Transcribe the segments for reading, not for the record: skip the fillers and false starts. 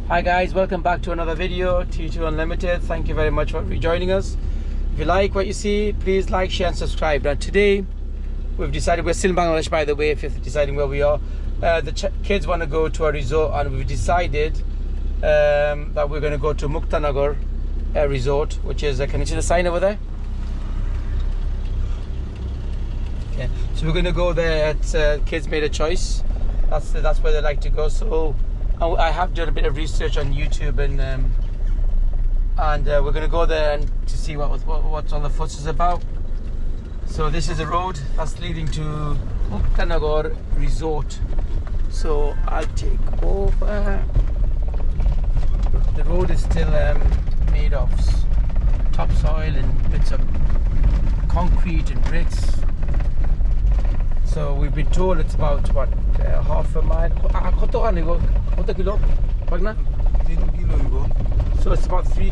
Hi guys, welcome back to another video, T2 Unlimited. Thank you very much for rejoining us. If you like what you see, please like, share and subscribe. Now today, we've decided, we're still in Bangladesh by the way, if you're deciding where we are. The kids want to go to a resort and we've decided that we're going to go to Mukta Nagar Resort, which is, can you see the sign over there? Yeah, so we're going to go there. Kids made a choice. That's where they like to go. So I have done a bit of research on YouTube and we're going to go there and to see what's all the fuss is about. So this is a road that's leading to Mukta Nagar Resort. So I'll take over. The road is still made of topsoil and bits of concrete and bricks. So we've been told it's about what, half a mile. So it's about 3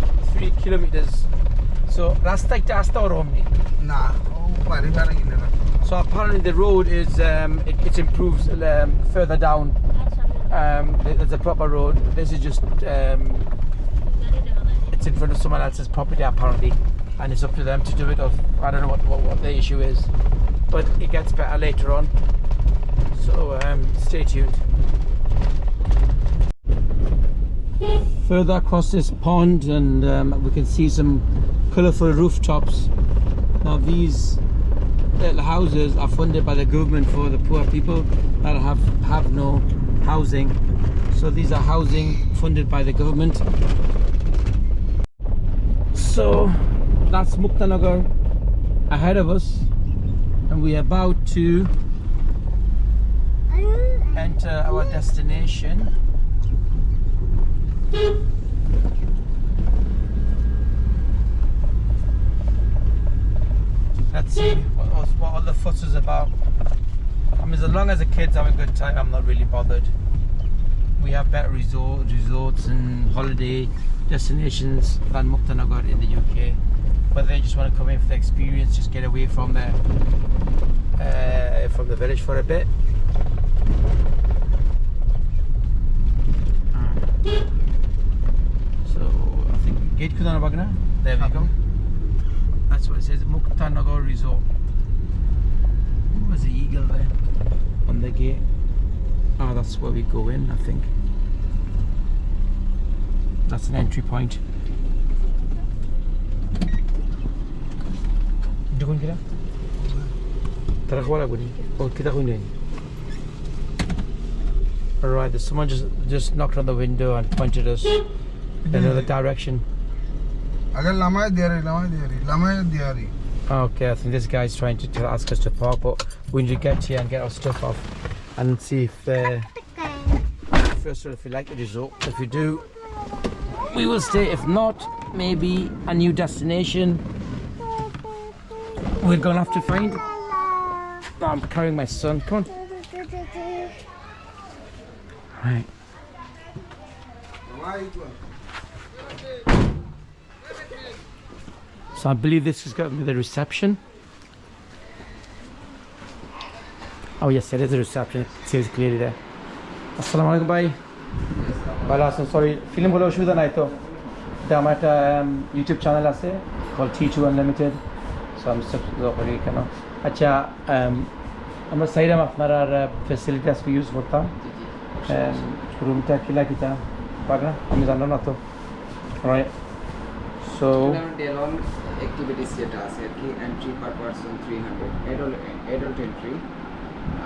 kilometers. So so apparently the road is it improves further down. There's a proper road. This is just it's in front of someone else's property apparently, and it's up to them to do it. Or I don't know what the issue is, but it gets better later on. So stay tuned. Further across this pond, and we can see some colourful rooftops. Now these little houses are funded by the government for the poor people that have no housing. So these are housing funded by the government. So that's Mukta Nagar ahead of us, and we're about to enter our destination. Let's see what all the fuss is about. I mean, as long as the kids have a good time, I'm not really bothered. We have better resorts and holiday destinations than Mukta Nagar in the UK. But they just want to come in for the experience, just get away from the village for a bit. So I think gate Kudana Bagna. There we go. That's what it says, Mukta Nagar Resort. There's the eagle there on the gate. Oh, that's where we go in, I think. That's an entry point. Alright, someone just knocked on the window and pointed us in another direction. Okay, I think this guy's trying to ask us to park, but we need to get here and get our stuff off and see if first of all, if we like the resort. If we do, we will stay. If not, maybe a new destination we're gonna have to find. Oh, I'm carrying my son, come on. Right. So I believe this is going to be the reception. Oh yes, it is the reception. It says clearly there. Assalamu alaikum bhai. Bala, sorry. Film bolo shudha nai to. Our YouTube channel ase called T2 Unlimited. So I'm subscribe kori keno. Acha amra saira apnara facilities we use kortam. Room ta kila kita bagna ami janno na to. Right. So activities যেটা আছে আর কি entry per person 300 adult entry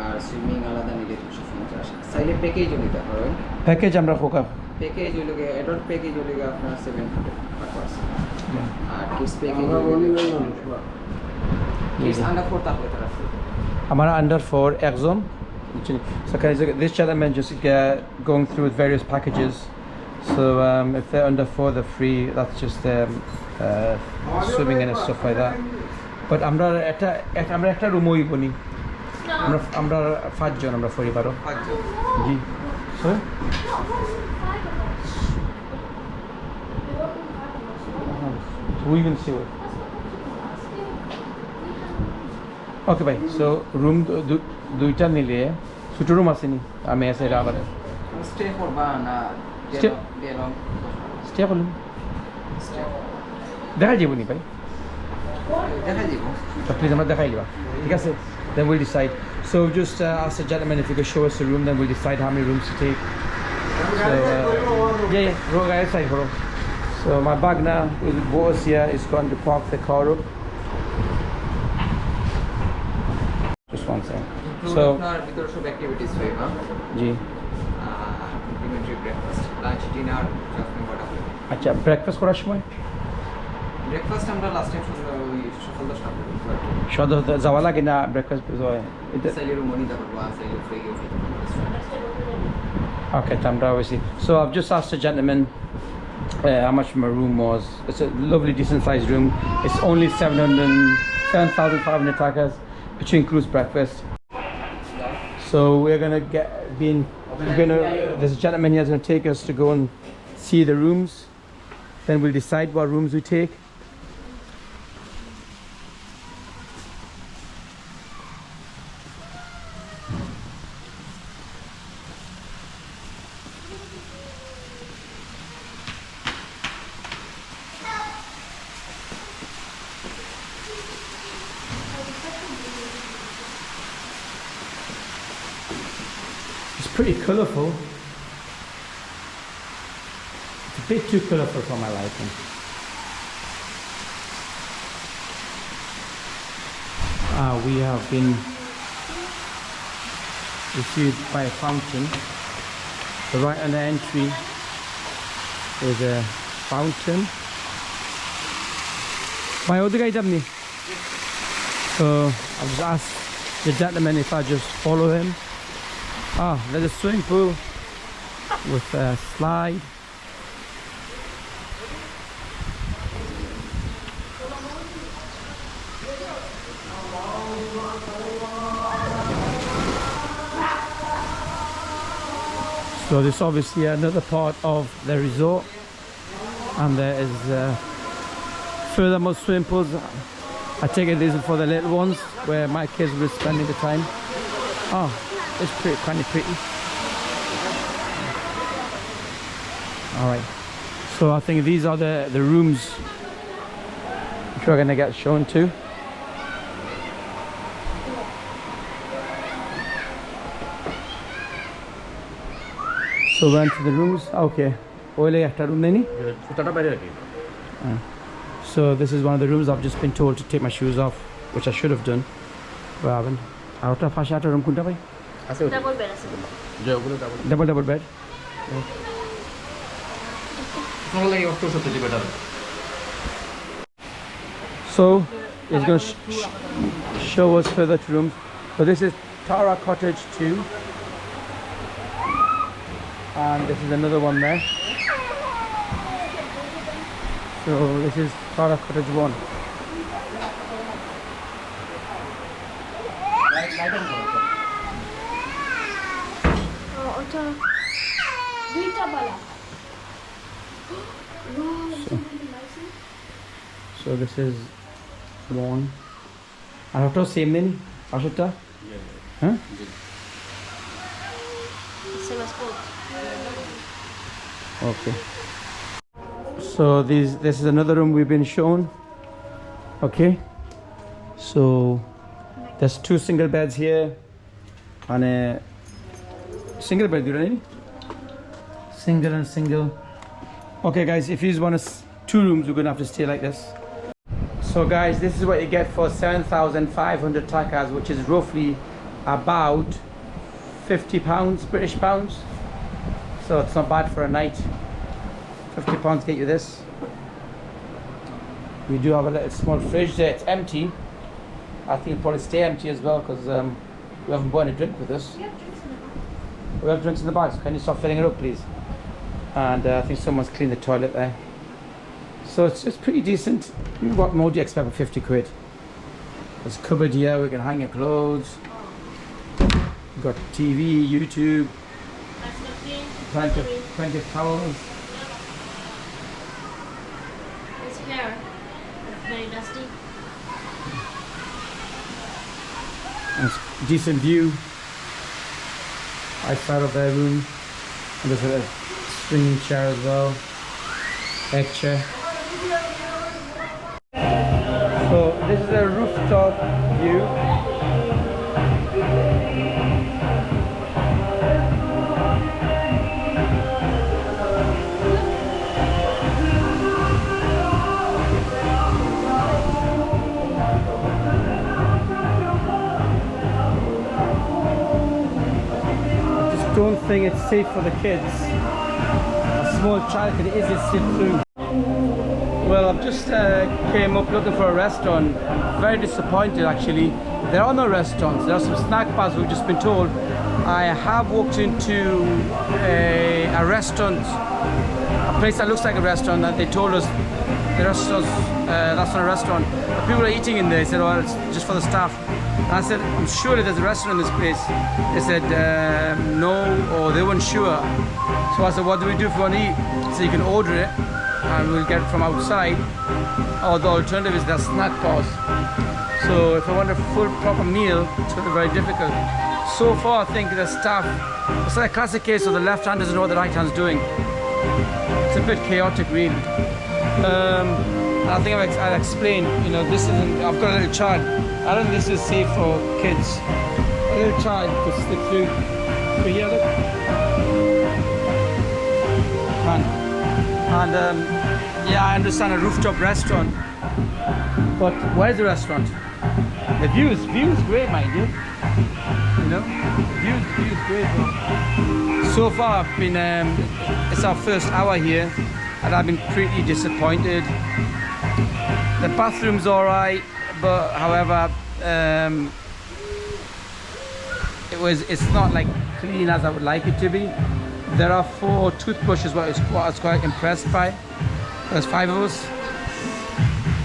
আর swimming আলাদা নিলে 250 চাইলে প্যাকেজও নিতে পারেন প্যাকেজ আমরা খোকা প্যাকেজ হলো অ্যাডাল্ট প্যাকেজ হলো আপনার 700 পার পারসন আর কিডস প্যাকেজ কিডস আন্ডার 4 তাহলে তারা আমার আন্ডার 4 একজন. So this gentleman just going through with various packages. So if they're under 4, they're free. That's just swimming and stuff like that. But আমরা একটা room হই বনি. আমরা 5 জন আমরা পরিবার. 5 জন. জি. So we can see it. Okay bhai. So room দুইটা নিলে ছোট রুম আছে নি আমি এসে আবার স্টে করবা না Day long. স্টে করলাম দেখা যাবো নি ভাই দেখা দিব প্লিজ আমরা দেখাই লিবা ঠিক আছে then we'll decide so just ask the gentleman if you could show us the room then we'll decide how many rooms to take so yeah go guys side bro so my bag now with boss here is going to park the car up just one second so আপনার ভিতর সব activities হইবা জি complimentary breakfast lunch dinner আপনি order করবেন আচ্ছা breakfast করার সময় breakfast আমরা লাস্ট টাইম সকাল 10টা সদর যাওয়া লাগে না ব্রেকফাস্ট এটা সাইলে রুম নিতে পারবো আর সাইলে ফ্রি গিয়ে খেতে পারবো okay Tamra obviously so I've just asked the gentleman how much my room was it's a lovely decent sized room it's only 7,500 takas which includes breakfast so we're gonna there's a gentleman here who's gonna take us to go and see the rooms then we'll decide what rooms we take it's pretty colourful. It's a bit too colourful for my liking. We have been received by a fountain. So right on the entry is a fountain. My other guy me. So I've just asked the gentleman if I just follow him. There's a swimming pool with a slide. So this is obviously another part of the resort, and there is furthermore swimming pools. I take it these are for the little ones where my kids will be spending the time. It's pretty, kind of pretty. All right. So I think these are the rooms which we're going to get shown to. So we went to the rooms. Okay. So this is one of the rooms. I've just been told to take my shoes off, which I should have done, but I haven't. Outer fashion room kunta bhai? Double bed আছে Double bed. So it's going to show us further to rooms. So this is Tara Cottage 2, and this is another one there. So this is Tara Cottage 1. ওটা দুইটা বালা So this is one. And auto same then? Ashita? Huh? same as both Okay. So this is another room we've been shown. Okay. So there's 2 single beds here and a single bed, single and single. Okay guys, if you just want 2 rooms, we're gonna have to stay like this. So guys, this is what you get for 7,500 takas, which is roughly about 50 pounds, British pounds. So it's not bad for a night. 50 pounds get you this. We do have a little small fridge there. It's empty. I think it'll probably stay empty as well because we haven't bought any drink with us. We have drinks in the bags. Can you stop filling it up, please? And I think someone's cleaned the toilet there. So it's just pretty decent. What more do you expect for 50 quid? There's a cupboard here. We can hang your clothes. We've got TV, YouTube, plenty of towels. it's here very dusty And it's decent view outside of their room. And there's a Swinging chair as well. Egg chair. So this is a rooftop view. Don't think it's safe for the kids. A small child could easily slip through. Well, I've just came up looking for a restaurant. Very disappointed actually. There are no restaurants. There are some snack bars, we've just been told. I have walked into a restaurant, a place that looks like a restaurant, and they told us the restaurant, that's not a restaurant. But people are eating in there. They said, oh, it's just for the staff. And I said, I'm sure there's a restaurant in this place. They said, no, or they weren't sure. So I said, what do we do if we want to eat? So you can order it, and we'll get it from outside. Or the alternative is the snack bars. So if I want a full proper meal, it's going to be very difficult. So far, I think the staff, it's like a classic case of the left hand doesn't know what the right hand's doing. It's a bit chaotic, really. I think I'll explain, you know, this isn't, I've got a little child. I don't think this is safe for kids. A little child could slip through. But yeah, look. And yeah, I understand a rooftop restaurant. But where's the restaurant? The view is great, mind you. You know, the view is great. But so far, I've been, it's our first hour here, and I've been pretty disappointed. The bathroom's alright, but however, it's not like clean as I would like it to be. There are 4 toothbrushes, what I was quite impressed by. There's 5 of us.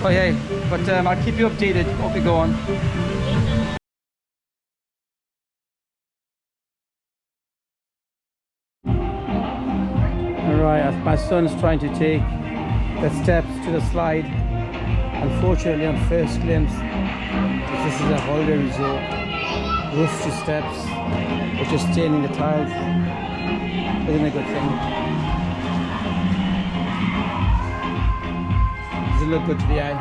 But hey, I'll keep you updated. Hope you go on. Alright, as my son's trying to take the steps to the slide. Unfortunately, on first glimpse, this is a holiday resort. Roof to steps, which is staining the tiles. Isn't a good thing. Does it look good to the eye?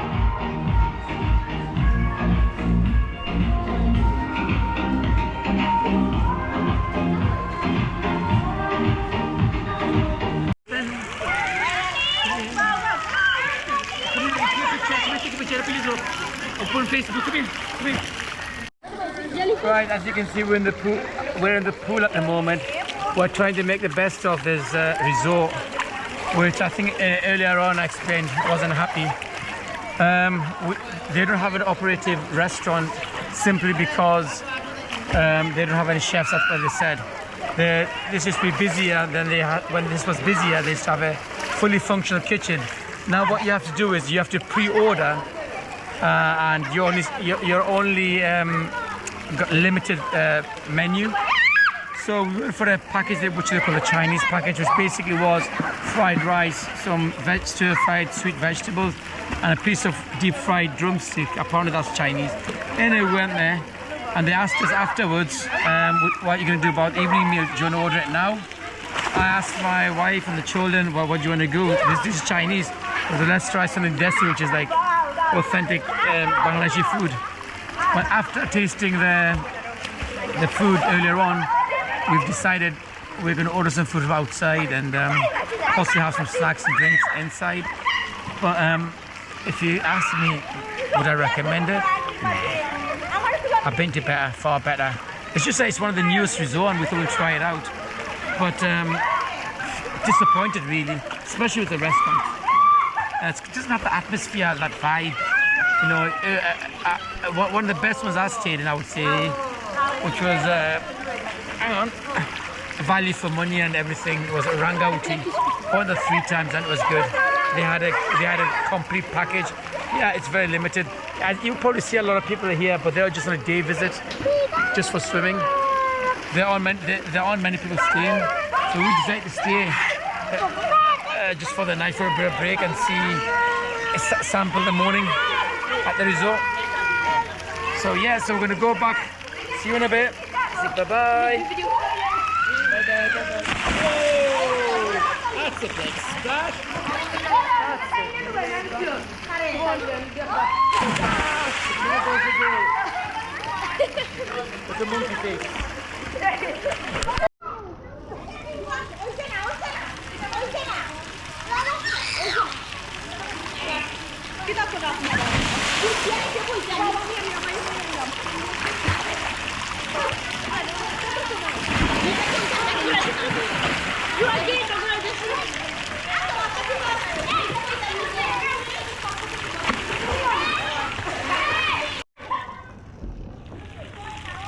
Right, as you can see, we're in the pool. We're in the pool at the moment. We're trying to make the best of this resort, which I think earlier on I explained wasn't happy. They don't have an operative restaurant simply because they don't have any chefs. That's what they said. This used to be busier than they had. When this was busier, they used to have a fully functional kitchen. Now what you have to do is you have to pre-order, and you're only got limited menu. So we went for a package which they call a Chinese package, which basically was fried rice, some stir-fried sweet vegetables, and a piece of deep-fried drumstick. Apparently that's Chinese. Anyway, we went there, and they asked us afterwards, what are you going to do about the evening meal? Do you want to order it now? I asked my wife and the children, well, what do you want to do? This is Chinese. So let's try something desi, which is like authentic Bangladeshi food. But after tasting the food earlier on, we've decided we're going to order some food from outside and possibly have some snacks and drinks inside. But if you ask me, would I recommend it? No. I've been to better, far better. It's just that it's one of the newest resorts and we thought we'd try it out. But disappointed really, especially with the restaurant. It doesn't have the atmosphere, that vibe. You know, one of the best ones I stayed in, I would say, which was, hang on, value for money and everything. It was a Rangauti. Went there 3 times and it was good. They had a complete package. Yeah, it's very limited. And you'll probably see a lot of people here, but they're just on a day visit, just for swimming. There aren't many people staying, so we decided to stay just for the night for a bit of break and see, sample the morning at the resort. So yeah, so we're gonna go back. See you in a bit. Bye bye. Bye bye. That's a big splash. That's it. There goes the goal. It's a monkey face.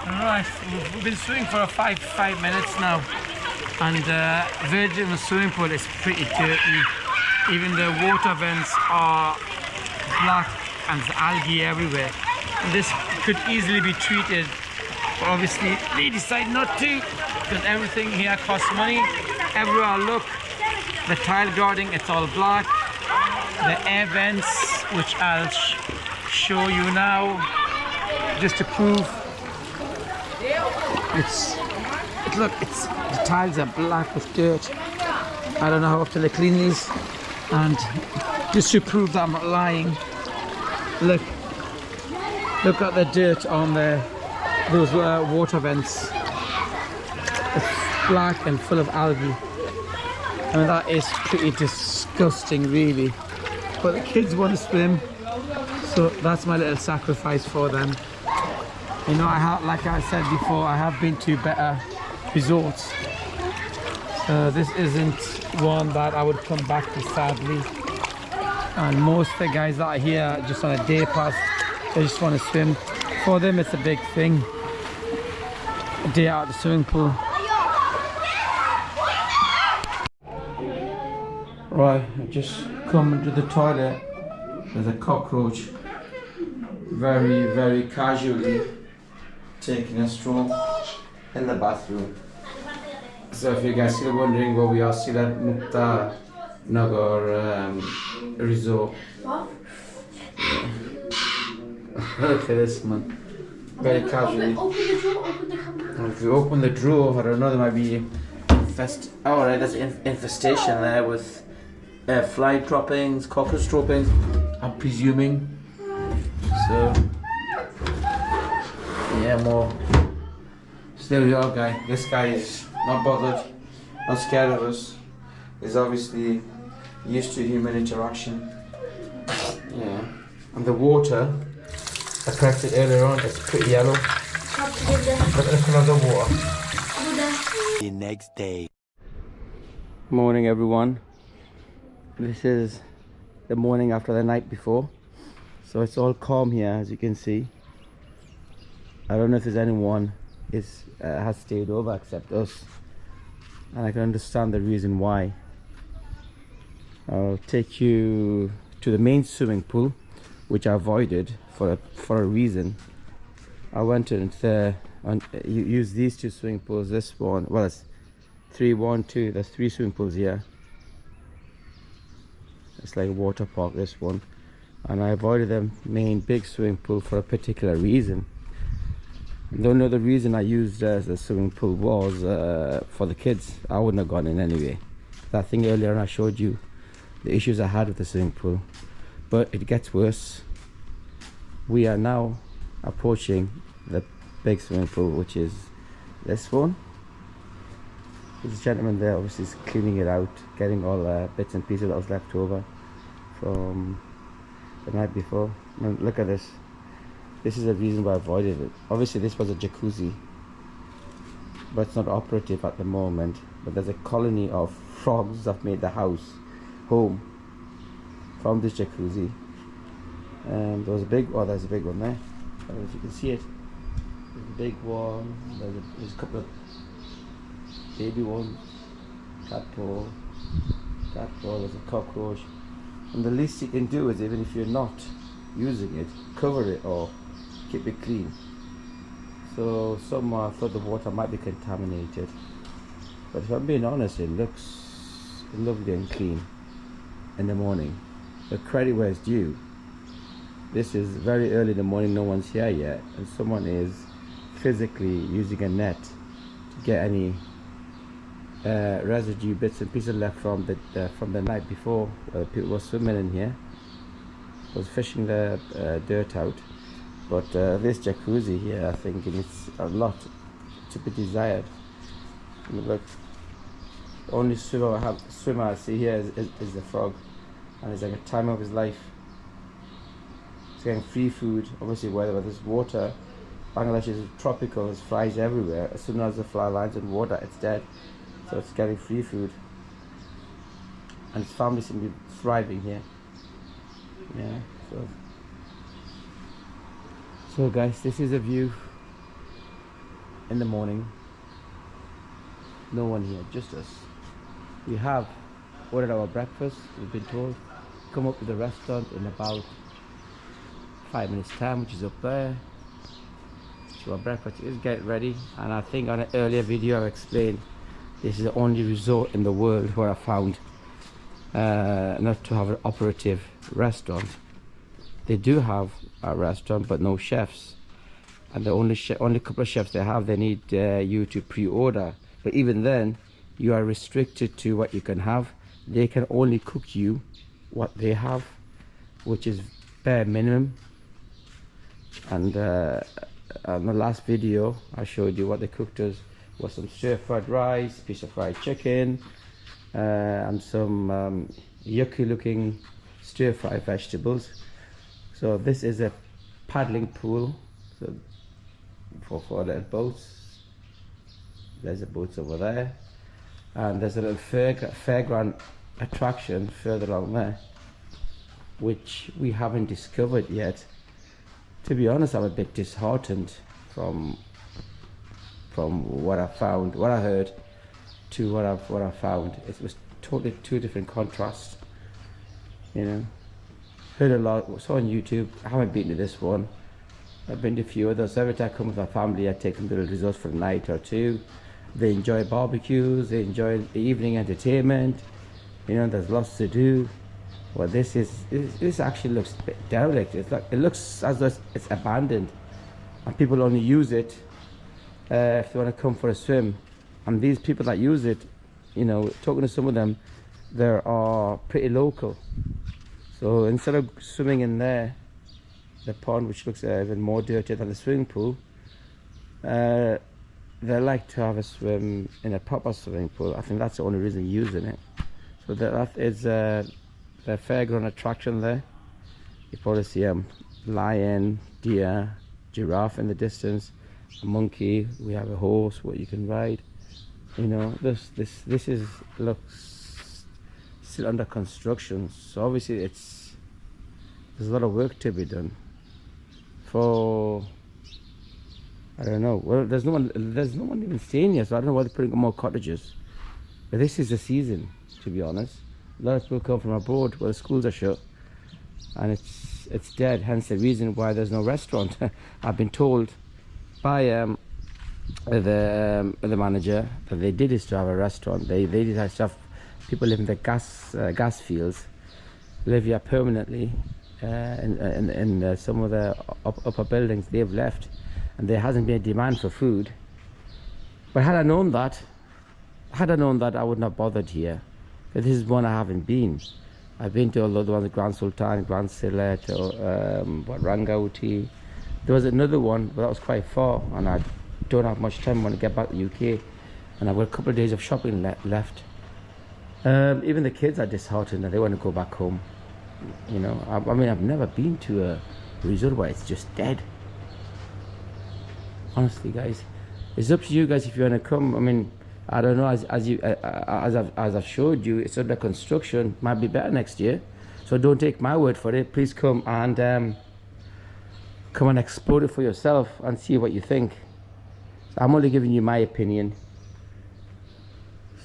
Alright, we've been swimming for 5 minutes now, and Virgin swimming pool is pretty dirty. Even the water vents are black and there's algae everywhere. And this could easily be treated, but obviously they decide not to, because everything here costs money. Everywhere I look, the tile guarding, it's all black. The air vents, which I'll show you now, just to prove. The tiles are black with dirt. I don't know how often they clean these, and just to prove that I'm not lying, look at the dirt on those water vents. It's black and full of algae. I mean, that is pretty disgusting, really. But the kids want to swim, so that's my little sacrifice for them. You know, like I said before, I have been to better resorts. This isn't one that I would come back to, sadly. And most of the guys that are here just on a day pass, they just want to swim. For them, it's a big thing. A day out of the swimming pool. Right, I just come into the toilet. There's a cockroach very, very casually taking a stroll in the bathroom. So if you guys still wondering where we are, still at Mukta Nagar Resort. Yeah. Look at this, man. Very casually. If you open the drawer, I don't know, there might be right, there's infestation there with fly droppings, cockroach droppings, I'm presuming. So yeah, more. So there we are, guy. This guy is not bothered, not scared of us. He's obviously used to human interaction. Yeah. And the water, I corrected earlier on, it's pretty yellow. Look at the colour of the water. The next day. Morning, everyone. This is the morning after the night before. So it's all calm here, as you can see. I don't know if there's anyone has stayed over except us, and I can understand the reason why. I'll take you to the main swimming pool, which I avoided for a reason. I went into the use these two swimming pools. This one, well, it's 3, 1, 2. There's 3 swimming pools here. It's like a water park, this one. And I avoided the main big swimming pool for a particular reason. The only other reason I used as a swimming pool was for the kids. I wouldn't have gone in anyway. That thing earlier I showed you, the issues I had with the swimming pool. But it gets worse. We are now approaching the big swimming pool, which is this one. This gentleman there obviously is cleaning it out, getting all the bits and pieces that was left over from the night before. And look at this. This is the reason why I avoided it. Obviously this was a jacuzzi, but it's not operative at the moment. But there's a colony of frogs that made the house home from this jacuzzi. And there's a big one there. I don't know if you can see it. There's a big one. There's a couple of baby ones. Tadpole. There's a cockroach. And the least you can do is, even if you're not using it, cover it or keep it clean. So some thought the water might be contaminated, but if I'm being honest, it looks lovely and clean in the morning. The credit where it's due. This is very early in the morning, no one's here yet, and someone is physically using a net to get any residue bits and pieces left from the night before. People were swimming in here, was fishing the dirt out. But this jacuzzi here, I think it's a lot to be desired. I mean, look, the only swimmer I see here is the frog, and it's like a time of his life. He's getting free food. Obviously, where there's water, Bangladesh is tropical. There's flies everywhere. As soon as the fly lands in water, it's dead. So it's getting free food, and its family seem to be thriving here. Yeah. So guys, this is a view in the morning. No one here, just us. We have ordered our breakfast. We've been told come up to the restaurant in about 5 minutes time, which is up there. So our breakfast is getting ready, and I think on an earlier video I explained this is the only resort in the world where I found not to have an operative restaurant. They do have a restaurant but no chefs, and the only couple of chefs they have, they need you to pre-order. But even then, you are restricted to what you can have. They can only cook you what they have, which is bare minimum. And on the last video I showed you what they cooked us was some stir-fried rice, piece of fried chicken, and some yucky looking stir-fried vegetables. So this is a paddling pool, so for the boats. There's the boats over there, and there's a little fairground attraction further along there, which we haven't discovered yet. To be honest, I'm a bit disheartened from what I found, what I heard, to what I found. It was totally two different contrasts. You know, heard a lot, saw on YouTube. I haven't been to this one. I've been to a few others. Every time I come with my family, I take them to the resorts for a night or two. They enjoy barbecues, they enjoy the evening entertainment. You know, there's lots to do. Well, this actually looks a bit derelict. It looks as though it's abandoned, and people only use it if they want to come for a swim. And these people that use it, you know, talking to some of them, they are pretty local. So instead of swimming in there, the pond, which looks even more dirty than the swimming pool, they like to have a swim in a proper swimming pool. I think that's the only reason using it. So that is the fairground attraction there. You probably see a lion, deer, giraffe in the distance, a monkey. We have a horse where you can ride. You know, this looks still under construction. So obviously there's a lot of work to be done. For I don't know. Well, there's no one even staying here, so I don't know why they're putting up more cottages. But this is the season, to be honest. A lot of people come from abroad where the schools are shut, and it's dead. Hence the reason why there's no restaurant. I've been told by the manager that they did used to have a restaurant. They did have stuff. People live in the gas fields, live here permanently. In some of the upper buildings they've left, and there hasn't been a demand for food. But had I known that, I wouldn't have bothered here. But this is one I haven't been. I've been to all the other ones, Grand Sultan, Grand Sylhet, Rangauti. There was another one, but that was quite far, and I don't have much time when I get back to the UK, and I've got a couple of days of shopping left. Even the kids are disheartened and they want to go back home. You know, I mean, I've never been to a resort where it's just dead. Honestly, guys, it's up to you guys if you want to come. I mean, I don't know, as I've showed you, it's under construction. Might be better next year, so don't take my word for it. Please come and explore it for yourself and see what you think. So I'm only giving you my opinion,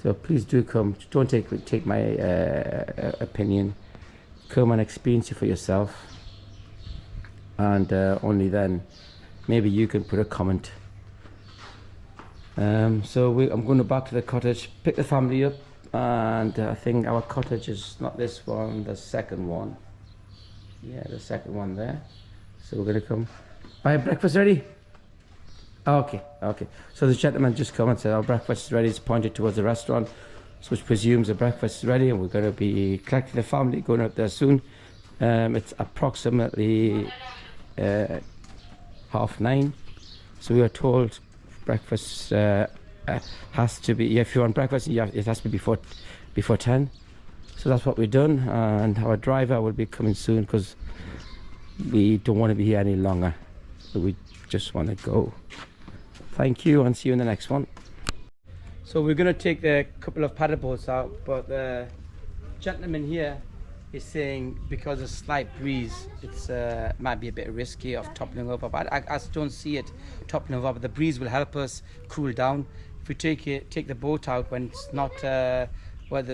so please do come. Don't take my opinion. Come and experience it for yourself, and only then maybe you can put a comment. So I'm going back to the cottage, pick the family up, and I think our cottage is not this one, the second one. Yeah, the second one there. So we're going to come. Bye, breakfast ready? Okay, okay. So the gentleman just come and said our breakfast is ready. It's pointed towards the restaurant, so which presumes the breakfast is ready, and we're going to be collecting the family, going out there soon. It's approximately 9:30. So we are told breakfast has to be, if you want breakfast, it has to be before 10. So that's what we've done, and our driver will be coming soon because we don't want to be here any longer. So we just want to go. Thank you, and see you in the next one. So we're going to take the couple of paddle boats out, but the gentleman here is saying because of slight breeze, it's might be a bit risky of toppling over. But I don't see it toppling over. But the breeze will help us cool down. If we take the boat out when it's not where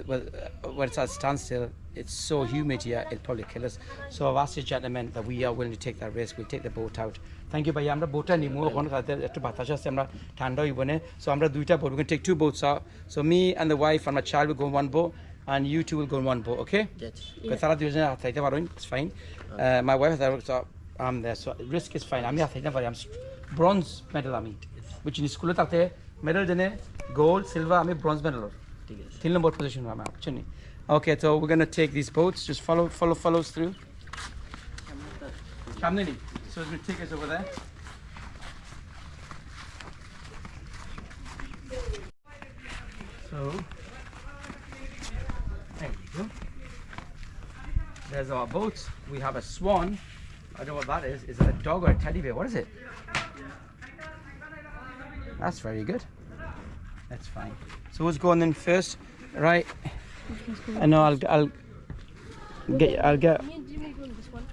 it's at standstill, it's so humid here, it'll probably kill us. So I've asked the gentleman that we are willing to take that risk. We'll take the boat out. Thank you, bhaiya. Amra boat ni mo kon khate ekটু বাতাস আছে আমরা ঠান্ডা হইবনে so আমরা দুইটা boat, we're going to take 2 boats out. So me and the wife and my child will go in one boat, and you two will go in one boat, okay? Yes. Because তারা দুইজনে হাত খাইতে পারেন, it's fine. My wife has so I'm there, so risk is fine. আমি হাত খাইতে পারি, I'm bronze medal আমি, which in school তাতে medal জেনে gold, silver, আমি bronze medal. ঠিক আছে 3 number position আমি actually. Okay, so we're going to take these boats, just follow us through. Kamnini. So it's going to take us over there. So there you go. There's our boats. We have a swan. I don't know what that is. Is it a dog or a teddy bear? What is it? That's very good. That's fine. So who's going in first? Right. I know I'll get. Me and Jimmy go to this one.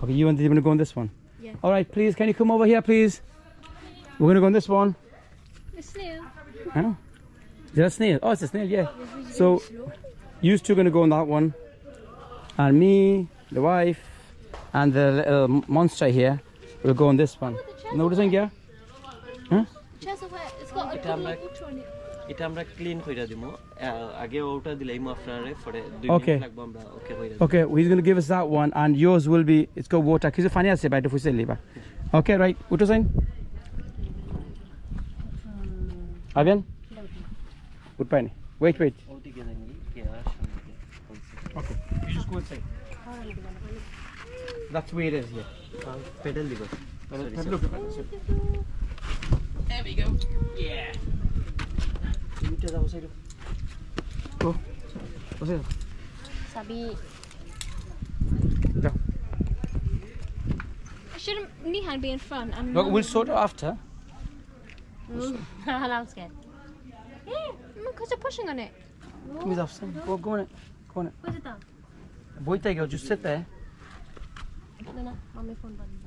Okay, you and Jimmy go on this one. Yeah. All right, please. Can you come over here, please? We're gonna go on this one. The snail. Huh? Is that a snail? Oh, it's a snail. Yeah. So you two are gonna go on that one, and me, the wife, and the little monster here will go on this one. No, what is it here? Huh? Chest of hair. It's got a double picture on it. এটা আমরা clean কইরা দিমু আগে ওটা দিলাইমু আপনারে পরে 2 Okay. Minute লাগবে আমরা ওকে কইরা Okay, well, he's gonna give us that one, and yours will be. It's got water. Kizu fani ase by the fusil Okay, right. Uto sign. Avian. Good pani. Wait. ওদিকে যাইনি কে আর সামনে Okay. You just go inside. That's where it is here. Pedal দিব Look. There we go. Yeah. মিনিটে যাও side Go. What's it? Sabi. Go. Shouldn't Nihan be in front? Look, we'll sort it after. I'm scared. Because you're pushing on it. Come with us. Go on it. Go on it. Where's it down? Boy, take it. Just sit there. No. On my phone button.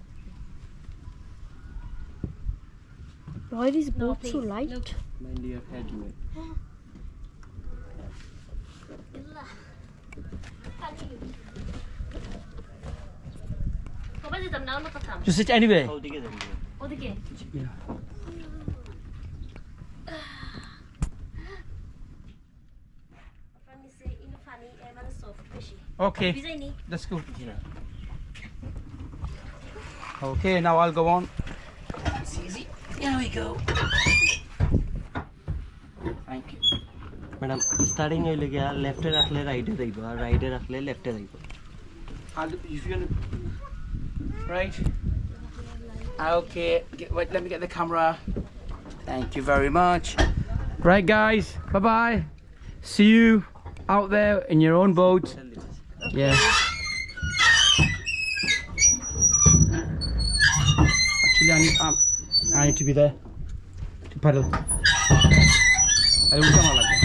Why are these boats so light? Look. Mind your head May Just sit anywhere. ওদিকে যাইনি ওদিকে Yeah. Okay. Let's go. Okay, now I'll go on. It's easy. Here we go. Thank you. Madam starting হইলে গিয়া লেফটে রাখলে রাইটে যাইবো আর রাইটে রাখলে লেফটে যাইবো If you're gonna... Right. Okay. Wait, let me get the camera. Thank you very much. Right, guys. Bye-bye. See you out there in your own boat. Yeah. Actually, I need to be there to paddle. I don't come out like that.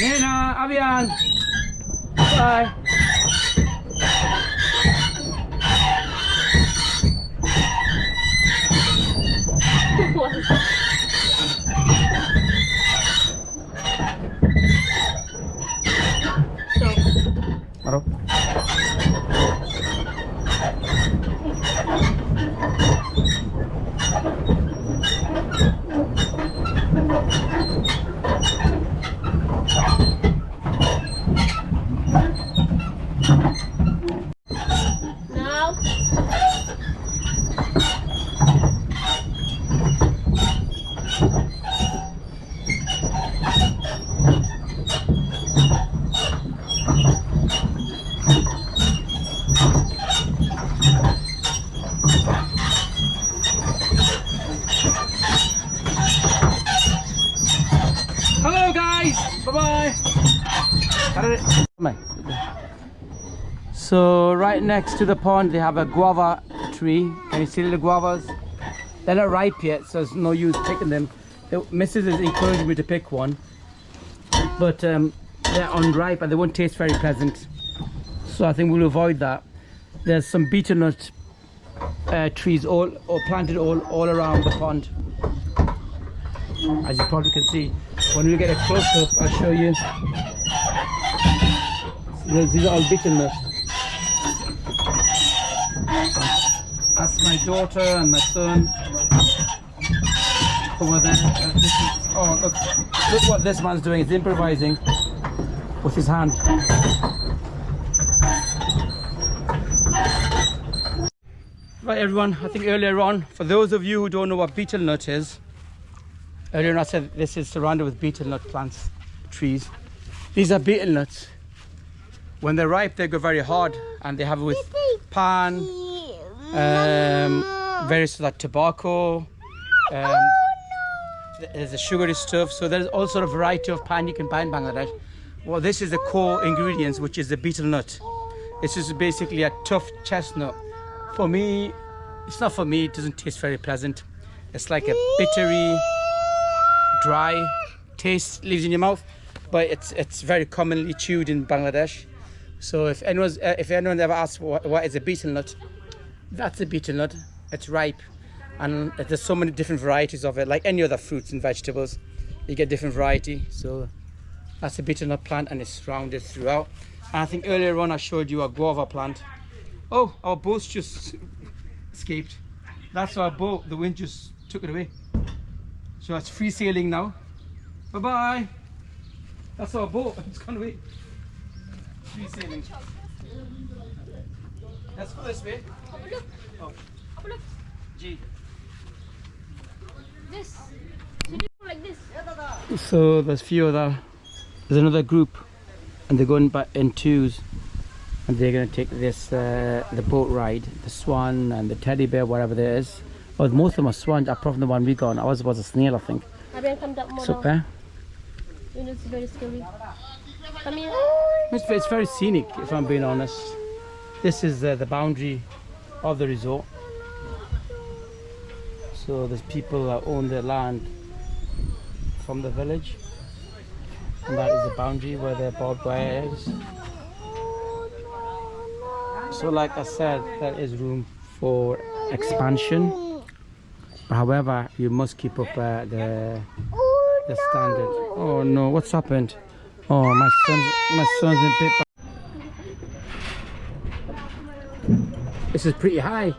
Nena, Avian. Bye. Hello guys, bye bye. So right next to the pond they have a guava tree. Can you see the guavas? They're not ripe yet, so there's no use picking them. The Mrs. is encouraging me to pick one, but they're unripe and they won't taste very pleasant. So I think we'll avoid that. There's some betel nut trees planted all around the pond. As you probably can see, when we get a close up, I'll show you. These are all betel nuts. That's my daughter and my son over there. Oh, look what this man's doing. He's improvising with his hand. Right, everyone, I think earlier on, for those of you who don't know what betel nut is, earlier on I said this is surrounded with betel nut plants, trees. These are betel nuts. When they're ripe, they go very hard, and they have it with pan, various like tobacco, there's a sugary stuff. So there's all sort of variety of pan you can buy in Bangladesh. Well, this is the core ingredients, which is the betel nut. This is basically a tough chestnut. For me, it's not for me. It doesn't taste very pleasant. It's like a bittery, dry taste leaves in your mouth, but it's very commonly chewed in Bangladesh. So if anyone ever asks what is a betel nut, that's a betel nut. It's ripe, and there's so many different varieties of it. Like any other fruits and vegetables, you get different variety. So that's a betel nut plant, and it's surrounded throughout. And I think earlier on I showed you a guava plant. Oh, our boat's just escaped. That's our boat. The wind just took it away. So it's free sailing now. Bye bye. That's our boat. It's gone away. Free sailing. Let's go this way. Oh. G. This. You do like this. So there's there's another group, and they're going in twos, and they're going to take this the boat ride, the swan and the teddy bear, whatever there is. Oh, most of them are swans, apart from the one we got on. Ours was a snail, I think. So, It's very scary. Come here. it's very scenic, if I'm being honest. This is the boundary of the resort. So there's people that own the land from the village, and that is the boundary where the barbed wire is. So like I said, there is room for expansion. However, you must keep up the standard. Oh no, what's happened? Oh, my son's been bit by... This is pretty high.